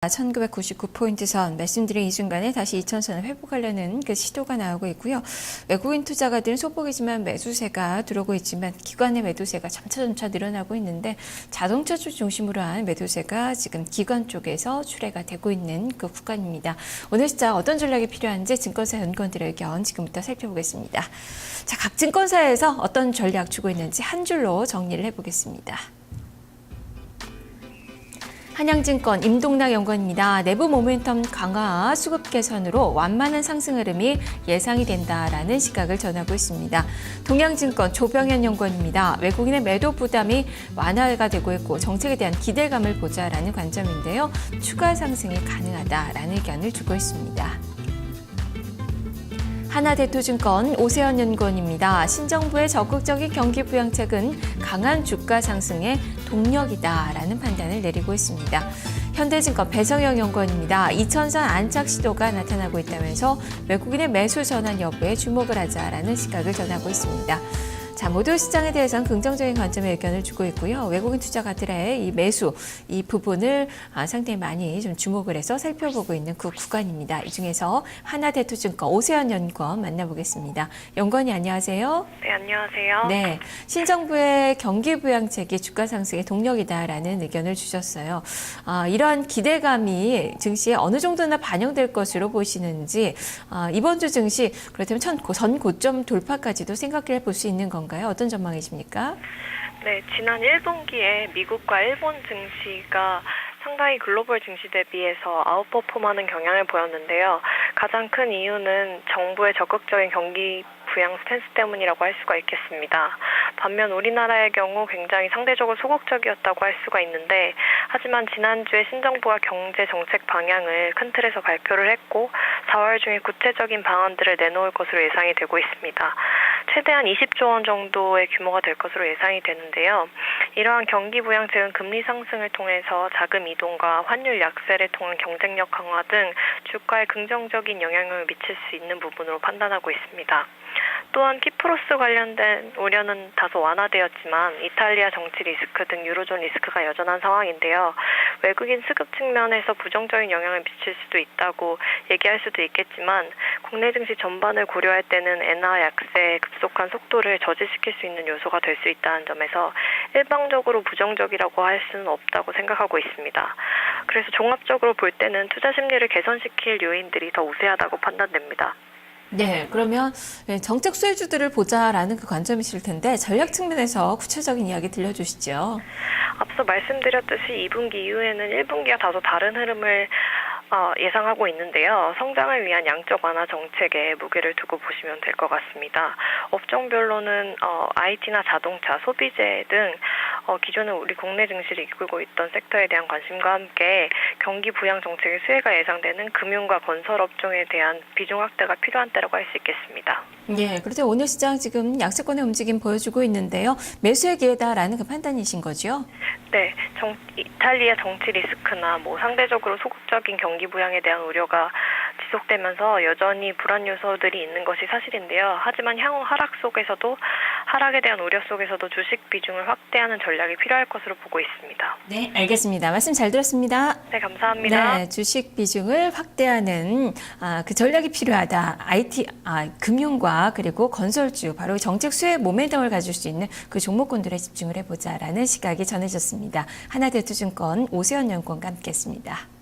1999포인트 선 말씀드린 이 순간에 다시 2000선을 회복하려는 그 시도가 나오고 있고요. 외국인 투자가들은 소폭이지만 매수세가 들어오고 있지만 기관의 매도세가 점차 늘어나고 있는데 자동차 쪽 중심으로 한 매도세가 지금 기관 쪽에서 출회가 되고 있는 그 구간입니다. 오늘 시장 어떤 전략이 필요한지 증권사 연구원들의 의견 지금부터 살펴보겠습니다. 자, 각 증권사에서 어떤 전략 주고 있는지 한 줄로 정리를 해보겠습니다. 한양증권 임동락 연구원입니다. 내부 모멘텀 강화, 수급 개선으로 완만한 상승 흐름이 예상이 된다라는 시각을 전하고 있습니다. 동양증권 조병현 연구원입니다. 외국인의 매도 부담이 완화가 되고 있고 정책에 대한 기대감을 보자라는 관점인데요. 추가 상승이 가능하다라는 의견을 주고 있습니다. 하나대투증권 오세현 연구원입니다. 신정부의 적극적인 경기 부양책은 강한 주가 상승의 동력이다라는 판단을 내리고 있습니다. 현대증권 배성영 연구원입니다. 2000선 안착 시도가 나타나고 있다면서 외국인의 매수 전환 여부에 주목을 하자라는 시각을 전하고 있습니다. 자, 모두 시장에 대해서는 긍정적인 관점의 의견을 주고 있고요. 외국인 투자가들의 이 매수, 이 부분을 상당히 많이 좀 주목을 해서 살펴보고 있는 그 구간입니다. 이 중에서 하나대투증권 오세현 연구원 만나보겠습니다. 연구원이 안녕하세요. 네, 안녕하세요. 네, 신정부의 경기 부양책이 주가 상승의 동력이다라는 의견을 주셨어요. 이러한 기대감이 증시에 어느 정도나 반영될 것으로 보시는지, 이번 주 증시 그렇다면 전 고점 돌파까지도 생각해 볼 수 있는 건가요? 어떤 전망이십니까? 네, 지난 1분기에 미국과 일본 증시가 상당히 글로벌 증시 대비해서 아웃퍼폼하는 경향을 보였는데요. 가장 큰 이유는 정부의 적극적인 경기 부양 스탠스 때문이라고 할 수가 있겠습니다. 반면 우리나라의 경우 굉장히 상대적으로 소극적이었다고 할 수가 있는데, 하지만 지난주에 신정부가 경제 정책 방향을 큰 틀에서 발표를 했고 4월 중에 구체적인 방안들을 내놓을 것으로 예상이 되고 있습니다. 최대한 20조 원 정도의 규모가 될 것으로 예상이 되는데요. 이러한 경기 부양책은 금리 상승을 통해서 자금 이동과 환율 약세를 통한 경쟁력 강화 등 주가에 긍정적인 영향을 미칠 수 있는 부분으로 판단하고 있습니다. 또한 키프로스 관련된 우려는 다소 완화되었지만 이탈리아 정치 리스크 등 유로존 리스크가 여전한 상황인데요. 외국인 수급 측면에서 부정적인 영향을 미칠 수도 있다고 얘기할 수도 있겠지만 국내 증시 전반을 고려할 때는 엔화 약세의 급속한 속도를 저지시킬 수 있는 요소가 될 수 있다는 점에서 일방적으로 부정적이라고 할 수는 없다고 생각하고 있습니다. 그래서 종합적으로 볼 때는 투자 심리를 개선시킬 요인들이 더 우세하다고 판단됩니다. 네, 그러면 정책 수혜주들을 보자라는 그 관점이실 텐데 전략 측면에서 구체적인 이야기 들려주시죠. 앞서 말씀드렸듯이 2분기 이후에는 1분기와 다소 다른 흐름을 예상하고 있는데요. 성장을 위한 양적 완화 정책에 무게를 두고 보시면 될 것 같습니다. 업종별로는 IT나 자동차, 소비재 등 기존은 우리 국내 증시를 이끌고 있던 섹터에 대한 관심과 함께 경기 부양 정책의 수혜가 예상되는 금융과 건설 업종에 대한 비중 확대가 필요한 때라고 할 수 있겠습니다. 네, 그런데 오늘 시장 지금 약세권의 움직임 보여주고 있는데요. 매수의 기회다라는 그 판단이신 거죠? 네, 이탈리아 정치 리스크나 상대적으로 소극적인 경기 부양에 대한 우려가 지속되면서 여전히 불안 요소들이 있는 것이 사실인데요. 하지만 향후 하락에 대한 우려 속에서도 주식 비중을 확대하는 전략이 필요할 것으로 보고 있습니다. 네, 알겠습니다. 말씀 잘 들었습니다. 네, 감사합니다. 네, 주식 비중을 확대하는 그 전략이 필요하다. IT, 금융과 그리고 건설주, 바로 정책 수혜 모멘텀을 가질 수 있는 그 종목군들에 집중을 해보자라는 시각이 전해졌습니다. 하나대투증권 오세현 연구원과 함께했습니다.